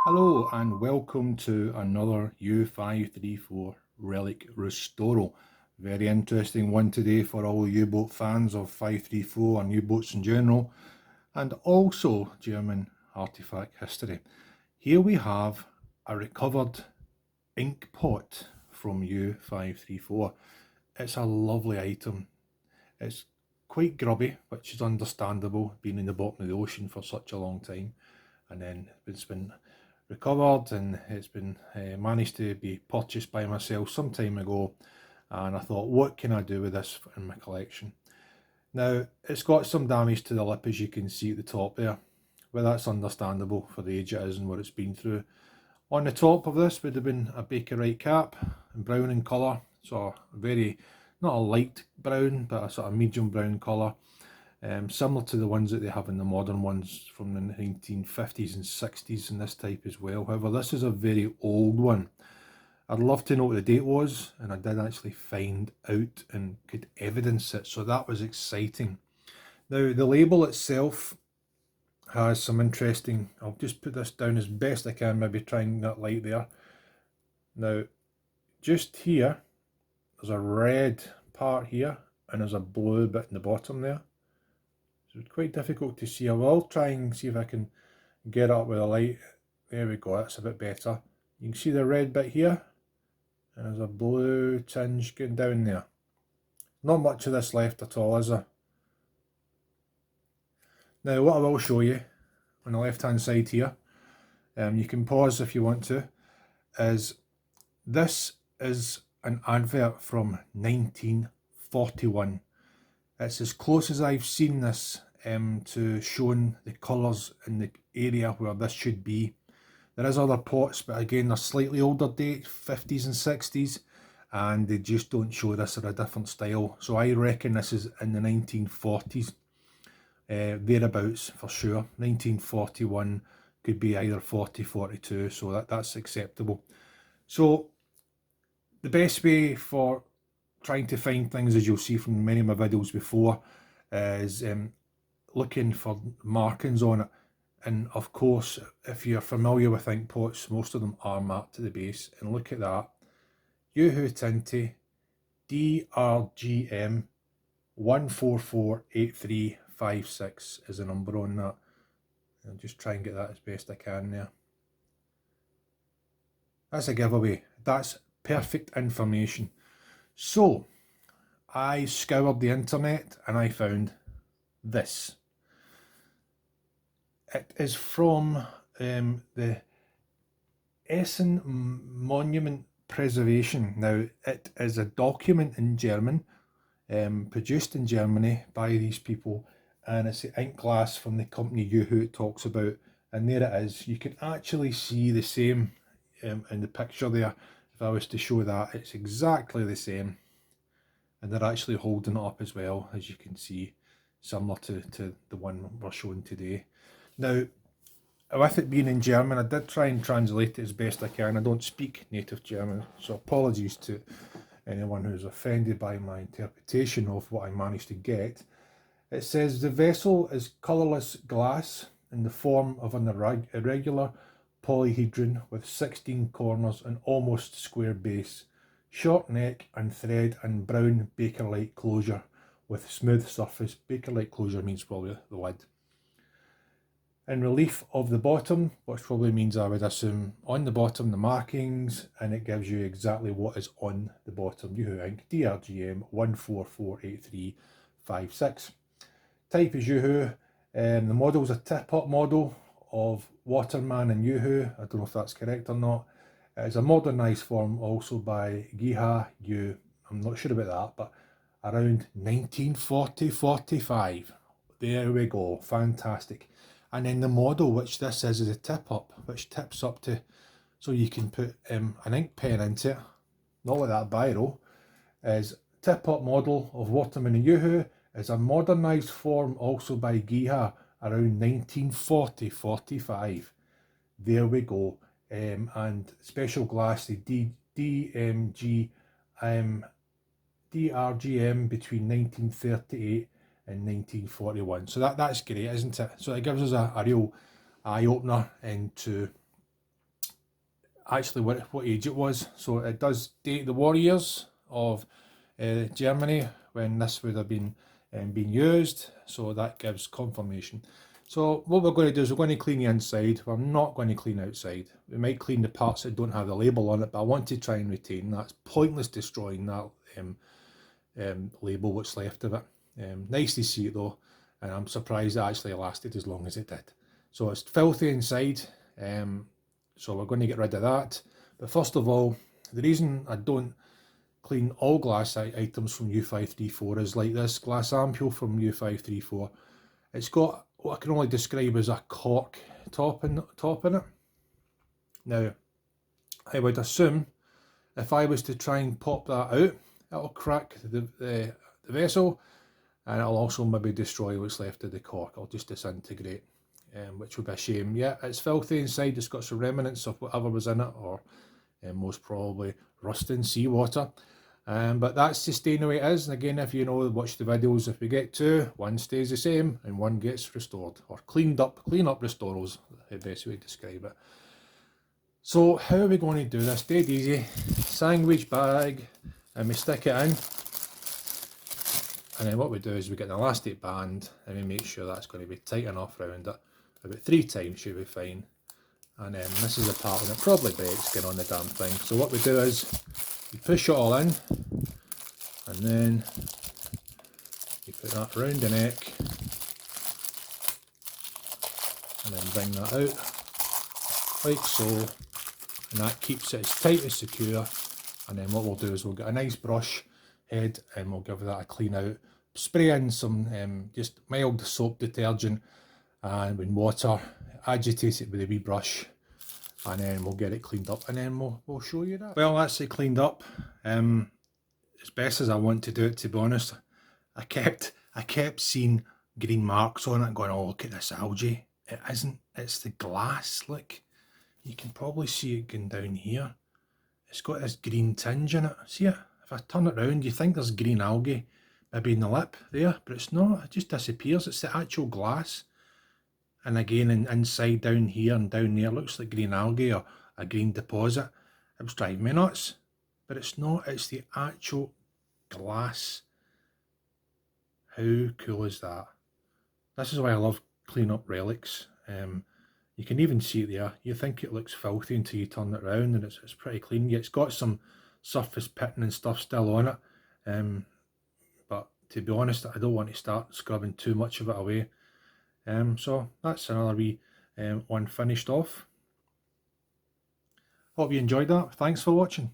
Hello and welcome to another U534 Relic Restoro. Very interesting one today for all U-boat fans of 534 and U-boats in general, and also German artifact history. Here we have a recovered ink pot from U534. It's a lovely item. It's quite grubby, which is understandable, being in the bottom of the ocean for such a long time, and then it's been recovered and it's been managed to be purchased by myself some time ago, and I thought, what can I do with this in my collection? Now, it's got some damage to the lip, as you can see at the top there, but that's understandable for the age it is and what it's been through. On the top of this would have been a Bakerite cap, brown in colour, so a very, not a light brown, but a sort of medium brown colour. Similar to the ones that they have in the modern ones from the 1950s and 60s in this type as well. However, this is a very old one. I'd love to know what the date was, and I did actually find out and could evidence it, so that was exciting. Now, the label itself has some interesting, I'll just put this down as best I can, maybe trying that light there. Now, just here, there's a red part here, and there's a blue bit in the bottom there. It's quite difficult to see. I will try and see if I can get up with a light. There we go, that's a bit better. You can see the red bit here, and there's a blue tinge going down there. Not much of this left at all, is there? Now, what I will show you on the left hand side here, you can pause if you want to, is this is an advert from 1941. It's as close as I've seen this to showing the colours in the area where this should be. There is other pots, but again they're slightly older date, 50s and 60s, and they just don't show this at a different style. So I reckon this is in the 1940s, thereabouts for sure. 1941 could be either 40, 42, so that's acceptable. So the best way for trying to find things, as you'll see from many of my videos before, is looking for markings on it. And of course, if you're familiar with ink pots, most of them are marked to the base. And look at that, uhu tinte DRGM 1448356 is the number on that. I'll just try and get that as best I can there. That's a giveaway. That's perfect information. So, I scoured the internet and I found this. It is from the Essen Monument Preservation. Now, it is a document in German, produced in Germany by these people, and it's the ink glass from the company Uhu it talks about, and there it is. You can actually see the same in the picture there. If I was to show that, it's exactly the same, and they're actually holding it up as well, as you can see, similar to the one we're showing today. Now, with it being in German, I did try and translate it as best I can. I don't speak native German, so apologies to anyone who's offended by my interpretation of what I managed to get. It says the vessel is colourless glass in the form of an irregular polyhedron with 16 corners and almost square base, short neck and thread and brown Bakelite closure with smooth surface. Bakelite closure means probably the lid. In relief of the bottom, which probably means, I would assume, on the bottom the markings, and it gives you exactly what is on the bottom. Uhu ink DRGM 1448356. Type is Uhu. The model is a tip-up model of Waterman and Uhu. I don't know if that's correct or not. It's a modernised form also by Giha Yu. I'm not sure about that, but around 1940-45. There we go, fantastic. And then the model, which this is a tip-up, which tips up to, so you can put an ink pen into it, not like that biro, is tip-up model of Waterman and Uhu, is a modernised form also by Giha around 1940-45. There we go. And special glass, the DRGM between 1938 and 1941. So that's great, isn't it? So it gives us a real eye-opener into actually what age it was. So it does date the war years of Germany when this would have been being used, so that gives confirmation. So what we're going to do is we're going to clean the inside. We're not going to clean outside. We might clean the parts that don't have the label on it, but I want to try and retain that. It's pointless destroying that label, what's left of it. Nice to see it though, and I'm surprised it actually lasted as long as it did. So it's filthy inside, so we're going to get rid of that. But first of all, the reason I don't clean all glass items from U534 is like this glass ampule from U534. It's got what I can only describe as a cork top in it. Now, I would assume if I was to try and pop that out, it'll crack the vessel, and it'll also maybe destroy what's left of the cork. It'll just disintegrate, which would be a shame. Yeah, it's filthy inside. It's got some remnants of whatever was in it, or most probably rusting seawater. But that's just staying the way it is. And again, if you know, watch the videos, if we get two, one stays the same and one gets restored or cleaned up. Clean up restorals, the best way to describe it. So how are we going to do this? Dead easy. Sandwich bag, and we stick it in. And then what we do is we get an elastic band and we make sure that's going to be tight enough around it. About 3 times should be fine. And then this is the part when it probably breaks, get on the damn thing. So what we do is you push it all in, and then you put that round the neck, and then bring that out like so, and that keeps it as tight as secure. And then what we'll do is we'll get a nice brush head and we'll give that a clean out, spray in some just mild soap detergent and with water, agitate it with a wee brush, and then we'll get it cleaned up, and then we'll show you that. Well, that's it cleaned up. As best as I want to do it, to be honest. I kept seeing green marks on it, going, oh, look at this algae. It isn't, it's the glass. Look, you can probably see it going down here. It's got this green tinge in it. See it? If I turn it around, you think there's green algae maybe in the lip there, but it's not. It just disappears. It's the actual glass. And again, inside down here and down there, looks like green algae or a green deposit. It was driving me nuts. But it's not, it's the actual glass. How cool is that? This is why I love clean up relics. You can even see it there. You think it looks filthy until you turn it around, and it's pretty clean. Yeah, it's got some surface pitting and stuff still on it. But to be honest, I don't want to start scrubbing too much of it away. So that's another wee one finished off. Hope you enjoyed that. Thanks for watching.